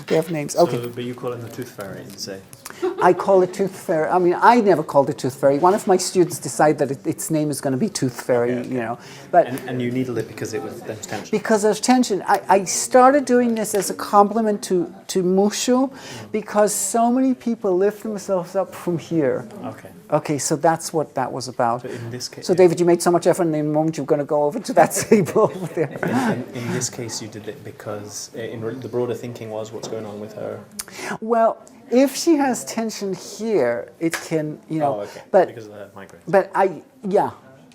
They have names. Okay. So, but you call it the tooth fairy, you say? I call it tooth fairy. I mean, I never called it tooth fairy. One of my students decided that its name is going to be tooth fairy, you know. But And you needled it because there was tension? because there's tension. I started doing this as a compliment to Mushu because so many people lift themselves up from here. Okay. Okay, so that's what that was about. So in this case, So David, you made so much effort, and in a moment you're going to go over to that table over there. in this case, you did it because the broader thinking was what's going on with her. Well, if she has tension here, it can, you know. Oh, okay. But Because of the migraines.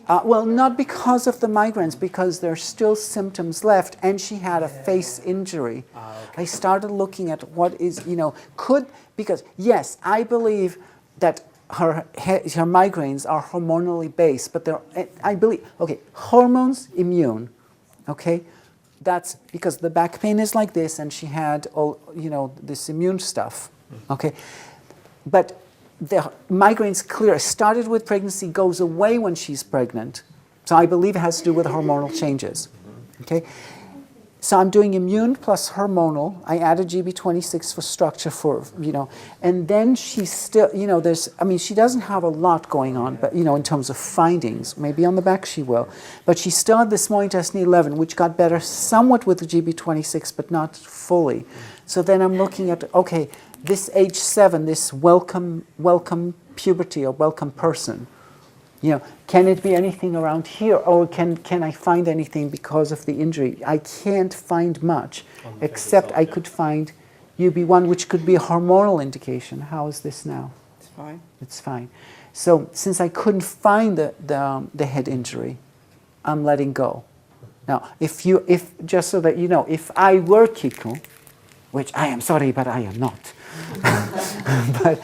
But well, not because of the migraines, because there's still symptoms left, and she had a face injury. Okay. I started looking at what is, you know, because yes, I believe that her migraines are hormonally based, but I believe, okay, hormones, immune, okay? That's because the back pain is like this, and she had, you know, this immune stuff, okay? But the migraines started with pregnancy, goes away when she's pregnant. So I believe it has to do with hormonal changes, okay? So I'm doing immune plus hormonal. I added GB26 for structure you know, and then she's still, you know, she doesn't have a lot going on, but, you know, in terms of findings, maybe on the back she will. But she still had the small intestine 11, which got better somewhat with the GB26, but not fully. So then I'm looking at, okay, this age 7, this welcome puberty or welcome person, you know, can it be anything around here, or can I find anything because of the injury? I can't find much, except I could find UB1, which could be a hormonal indication. How is this now? It's fine. It's fine. So since I couldn't find the head injury, I'm letting go. Now, if just so that you know, if I were Kiiko, which I am sorry, but I am not, but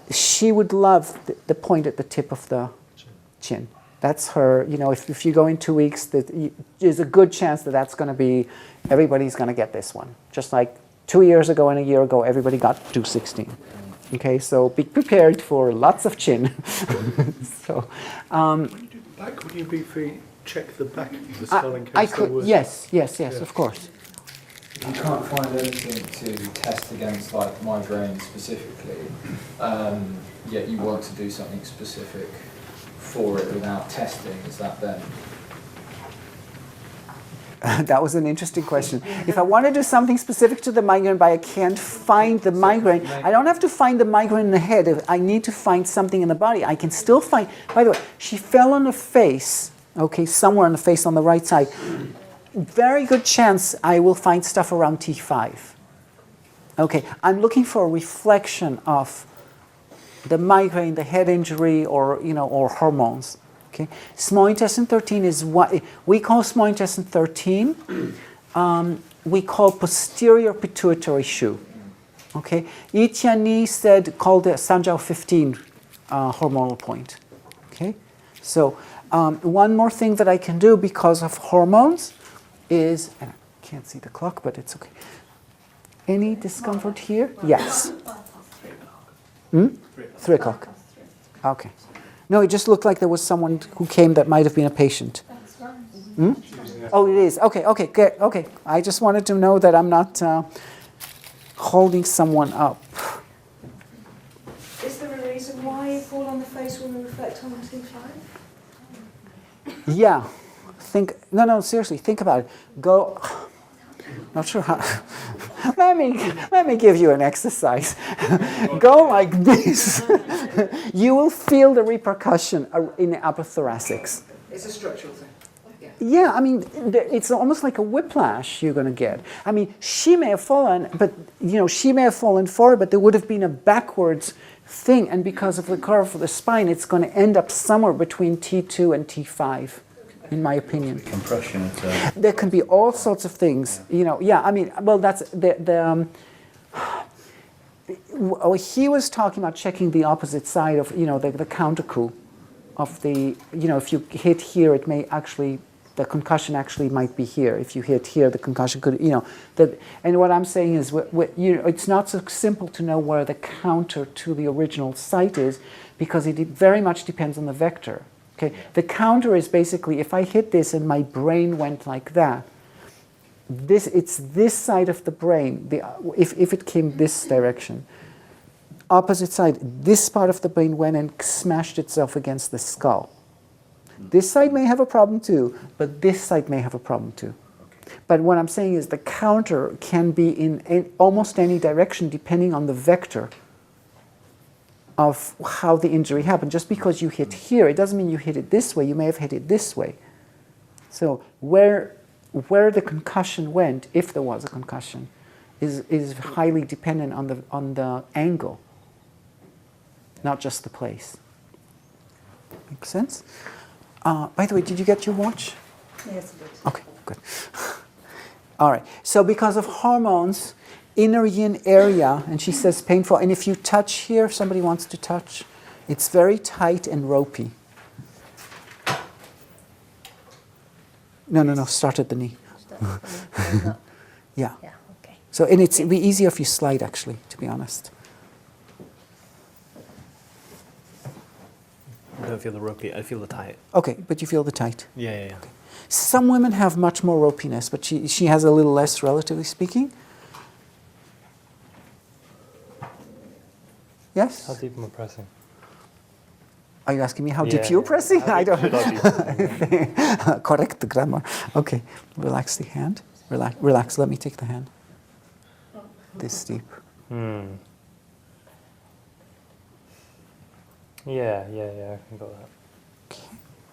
she would love the point at the tip of the chin. That's her, you know, if you go in 2 weeks, there's a good chance that's going to be, everybody's going to get this one. Just like 2 years ago and a year ago, everybody got 216. Okay, so be prepared for lots of chin. So, When you do the back, would you check the back of the skull in case I there could, was... yes, of course. You can't find anything to test against like migraine specifically, yet you want to do something specific for it without testing. Is that then? That was an interesting question. If I want to do something specific to the migraine, but I can't find the migraine, I don't have to find the migraine in the head. If I need to find something in the body, I can still find. By the way, she fell on the face, okay, somewhere on the face on the right side. Very good chance I will find stuff around T5. Okay, I'm looking for a reflection of the migraine, the head injury, or, you know, or hormones. Okay, small intestine 13 is what we call small intestine 13. We call posterior pituitary shoe. Okay, Itiani called it Sanjiao 15 hormonal point. Okay, so one more thing that I can do because of hormones is, and I can't see the clock, but it's okay. Any discomfort here? Yes. 3 o'clock. Okay. No, it just looked like there was someone who came that might have been a patient. Oh, it is. Okay, good. Okay. I just wanted to know that I'm not holding someone up. Is there a reason why you fall on the face when you reflect on the T5? Yeah. No, seriously, think about it. Go, not sure how, let me give you an exercise. Go like this. You will feel the repercussion in the upper thoracics. It's a structural thing. Yeah, I mean, it's almost like a whiplash you're going to get. I mean, she may have fallen, but, you know, she may have fallen forward, but there would have been a backwards thing, and because of the curve of the spine, it's going to end up somewhere between T2 and T5, in my opinion. Compression at There can be all sorts of things, Yeah, I mean, well, that's he was talking about checking the opposite side of, the counter coup of the, if you hit here, it may actually, the concussion actually might be here. If you hit here, the concussion could, and what I'm saying is, it's not so simple to know where the counter to the original site is, because it very much depends on the vector. Okay, the counter is basically, if I hit this and my brain went like that, it's this side of the brain, if it came this direction, opposite side, this part of the brain went and smashed itself against the skull. This side may have a problem too, but this side may have a problem too. But what I'm saying is the counter can be in almost any direction depending on the vector of how the injury happened. Just because you hit here, it doesn't mean you hit it this way. You may have hit it this way. So where the concussion went, if there was a concussion, is highly dependent on the angle, not just the place. Make sense? By the way, did you get your watch? Yes, I did. Okay, good. All right. So because of hormones, inner yin area, and she says painful. And if you touch here, if somebody wants to touch, it's very tight and ropey. No. Start at the knee. Yeah. Yeah, okay. So, and it'd be easier if you slide, actually, to be honest. I don't feel the ropey, I feel the tight. Okay, but you feel the tight. Yeah. Okay. Some women have much more ropiness, but she has a little less, relatively speaking. Yes? How deep am I pressing? Are you asking me how deep you're pressing? I don't know. Correct the grammar. Okay, relax the hand. Relax. Let me take the hand. This deep. Yeah, I can go that.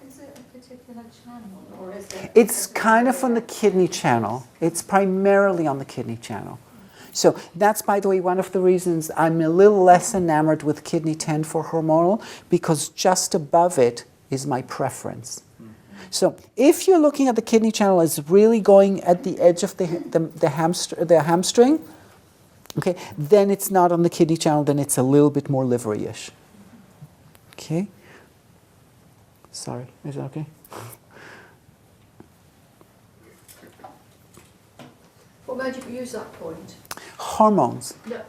Is it a particular channel, or is it? It's kind of on the kidney channel. It's primarily on the kidney channel. So that's, by the way, one of the reasons I'm a little less enamored with kidney 10 for hormonal, because just above it is my preference. So if you're looking at the kidney channel as really going at the edge of the hamstring, okay, then it's not on the kidney channel, then it's a little bit more livery-ish. Okay? Sorry, is that okay? What made you use that point? Hormones. No,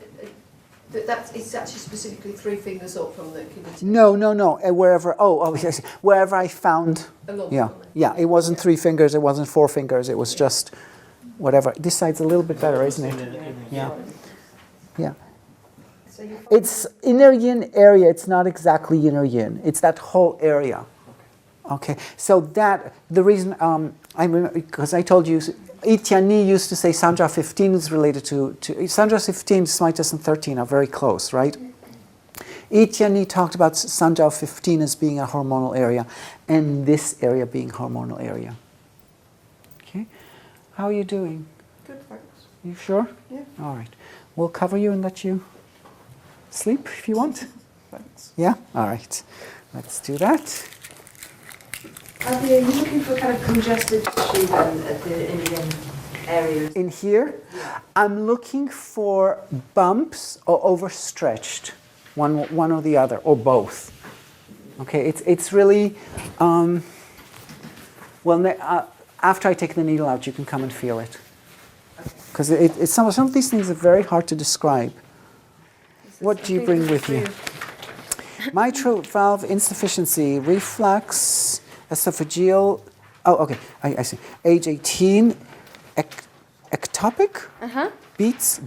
it's actually specifically 3 fingers up from the kidney. No. Wherever. Yes, wherever I found. Yeah. It wasn't 3 fingers. It wasn't 4 fingers. It was just whatever. This side's a little bit better, isn't it? Yeah. It's inner yin area. It's not exactly inner yin. It's that whole area. Okay. So that the reason I remember, because I told you. Itiani used to say Sanjra 15 is related to Sanjra 15, Smitus and 13 are very close, right? Itiani talked about Sanjra 15 as being a hormonal area and this area being hormonal area. Okay, how are you doing? Good, thanks. You sure? Yeah. All right. We'll cover you and let you sleep if you want. Thanks. Yeah? All right. Let's do that. Avi, are you looking for kind of congested tissue then at the Indian areas? In here, I'm looking for bumps or overstretched, one or the other, or both. Okay, it's really, after I take the needle out, you can come and feel it. Because some of these things are very hard to describe. What do you bring with you? Mitral valve insufficiency, reflux, esophageal, okay, I see. Age 18, ectopic? Beats?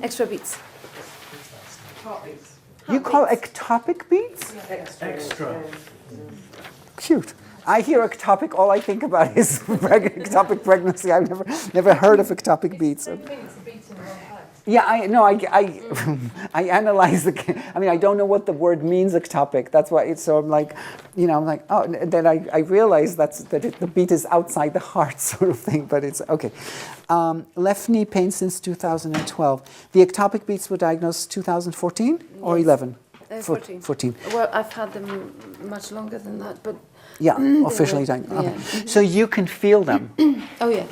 Extra beats. You call ectopic beats? Extra. Cute. I hear ectopic, all I think about is ectopic pregnancy. I've never heard of ectopic beats. It's beats in the wrong place. Yeah, I know. I analyze I mean, I don't know what the word means, ectopic. That's why it's so. I'm like, I'm like, oh. And then I realize the beat is outside the heart, sort of thing. But it's okay. Left knee pain since 2012. The ectopic beats were diagnosed 2014 or 11. 14. 14. Well, I've had them much longer than that, but Yeah, officially diagnosed. Okay. yeah. So you can feel them. Oh yeah.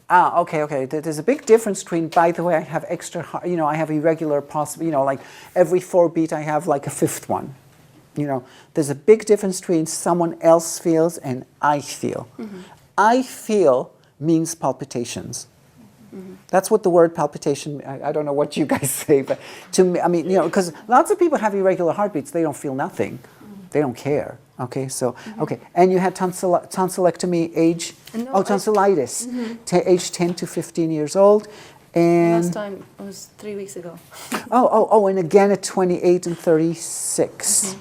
Okay. There's a big difference between, by the way, I have extra, I have irregular like every 4 beat I have like a 5th one. There's a big difference between someone else feels and I feel. Mm-hmm. I feel means palpitations. Mm-hmm. That's what the word palpitation, I don't know what you guys say, but to me, I mean, because lots of people have irregular heartbeats, they don't feel nothing. They don't care. Okay, so, okay. And you had tonsillectomy age, tonsillitis, age 10 to 15 years old. And last time was 3 weeks ago. and again at 28 and 36.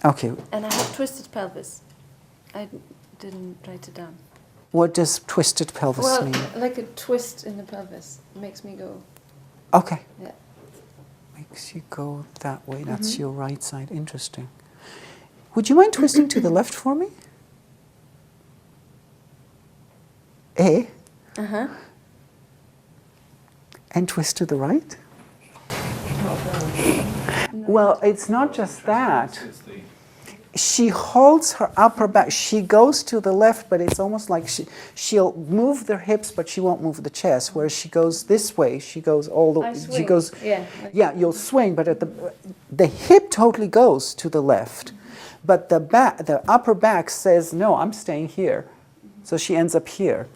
Okay. And I have twisted pelvis. I didn't write it down. What does twisted pelvis mean? Like a twist in the pelvis makes me go. Okay. Yeah. Makes you go that way. That's your right side. Interesting. Would you mind twisting to the left for me? Uh-huh. And twist to the right? Well, it's not just that. She holds her upper back. She goes to the left, but it's almost like she'll move the hips, but she won't move the chest. Whereas she goes this way, she goes all the way. She goes. Yeah, you'll swing, but at the hip totally goes to the left, but the upper back says no. I'm staying here, so she ends up here.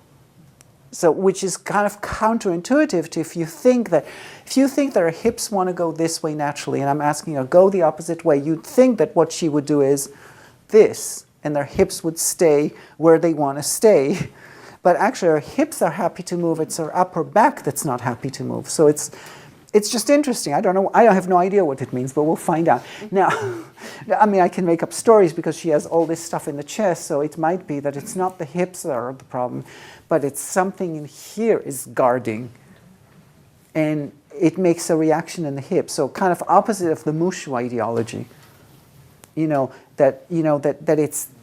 So, which is kind of counterintuitive to if you think that her hips want to go this way naturally, and I'm asking her go the opposite way, you'd think that what she would do is this, and their hips would stay where they want to stay. But actually, her hips are happy to move. It's her upper back that's not happy to move. So it's just interesting. I don't know. I have no idea what it means, but we'll find out. Now, I mean, I can make up stories because she has all this stuff in the chest, so it might be that it's not the hips that are the problem, but it's something in here is guarding, and it makes a reaction in the hip. So kind of opposite of the Mushu ideology. That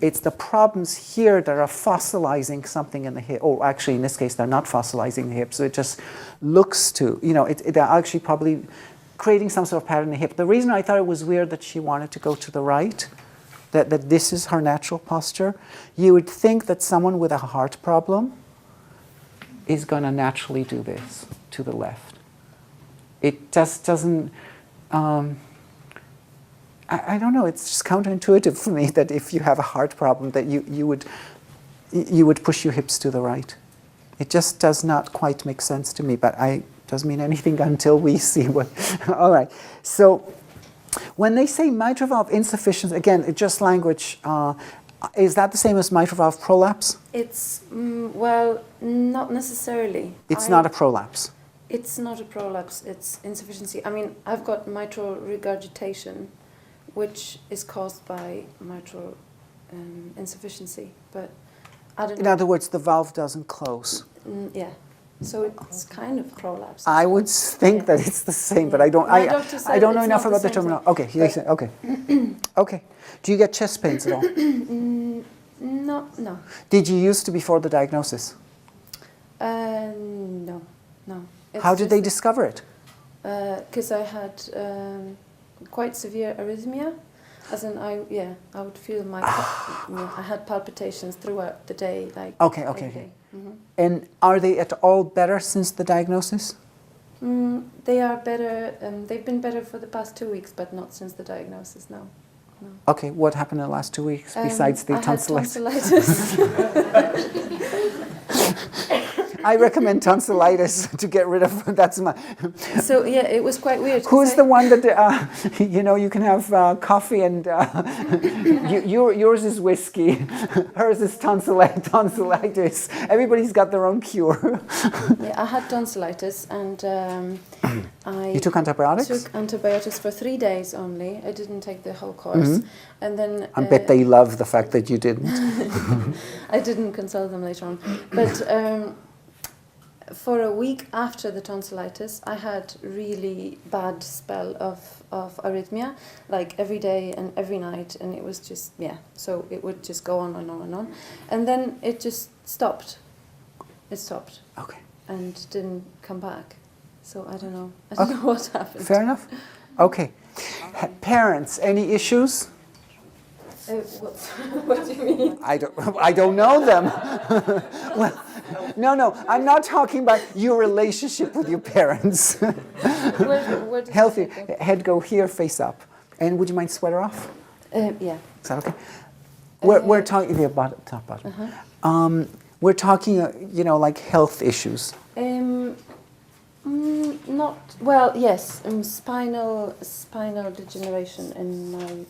it's the problems here that are fossilizing something in the hip. Or actually, in this case, they're not fossilizing the hip. So it just looks to, they're actually probably creating some sort of pattern in the hip. The reason I thought it was weird that she wanted to go to the right, that this is her natural posture, you would think that someone with a heart problem is going to naturally do this to the left. It just doesn't. I don't know. It's just counterintuitive for me that if you have a heart problem, that you would push your hips to the right. It just does not quite make sense to me. But doesn't mean anything until we see what. All right. So when they say mitral valve insufficiency, again, it's just language. Is that the same as mitral valve prolapse? It's well, not necessarily. It's not a prolapse. It's not a prolapse. It's insufficiency. I mean, I've got mitral regurgitation, which is caused by mitral insufficiency, but I don't know. In other words, the valve doesn't close. Yeah, so it's kind of prolapse. I would think that it's the same, but I don't. I don't know enough about the terminology. Okay, okay, okay. Do you get chest pains at all? No. Did you used to before the diagnosis? No. How did they discover it? Because I had quite severe arrhythmia, as in I would feel I had palpitations throughout the day, like okay. Mm-hmm. And are they at all better since the diagnosis? They are better. They've been better for the past 2 weeks, but not since the diagnosis. No. Okay, what happened in the last 2 weeks besides the tonsillitis? I recommend tonsillitis to get rid of. That's my. So yeah, it was quite weird. Who's the one that you can have coffee and yours is whiskey, hers is tonsillitis. Everybody's got their own cure. Yeah, I had tonsillitis and You took antibiotics? I took antibiotics for 3 days only. I didn't take the whole course, and then I bet they love the fact that you didn't. I didn't consult them later on, but. for a week after the tonsillitis, I had really bad spell of arrhythmia, like every day and every night, and it was just, so it would just go on and on and on. And then it just stopped. It stopped. Okay. And didn't come back. So I don't know. I don't know what happened. Fair enough. Okay. Parents, any issues? What do you mean? I don't know them. Well, no, I'm not talking about your relationship with your parents. Where does Healthy. the head go? Head go here, face up. And would you mind sweater off? Yeah. Is that okay? We're talking the top bottom. Uh-huh. We're talking, like health issues. Not well. Yes, spinal degeneration in my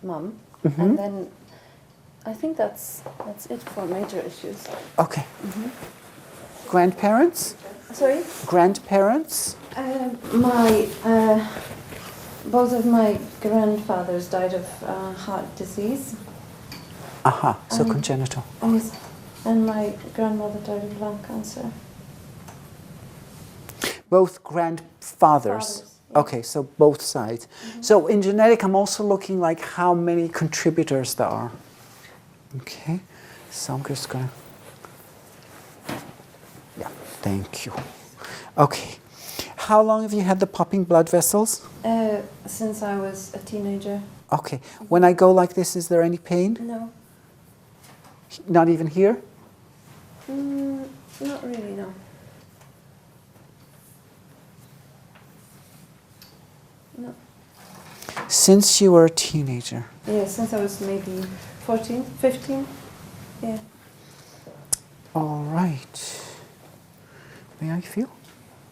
mum, and then I think that's it for major issues. Okay. Grandparents? Sorry. Grandparents? Both of my grandfathers died of heart disease. Aha. So congenital. And my grandmother died of lung cancer. Both grandfathers. Fathers, yeah. Okay, so both sides. So in genetic, I'm also looking like how many contributors there are. Okay, so I'm just gonna. Yeah, thank you. Okay, how long have you had the popping blood vessels? Since I was a teenager. Okay, when I go like this, is there any pain? No. Not even here? Not really, no. No. Since you were a teenager? Yeah, since I was maybe 14, 15. Yeah. All right. May I feel?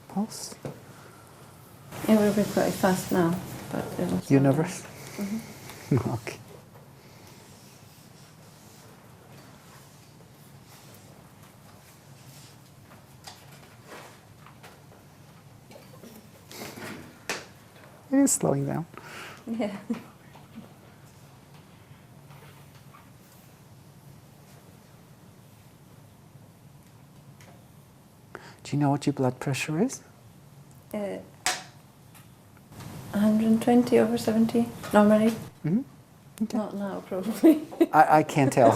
Pulse? It will be quite fast now, but it was. You nervous? Okay. It is slowing down. Yeah. Do you know what your blood pressure is? 120 over 70 normally. Mm-hmm. Okay. Not now, probably. I can't tell.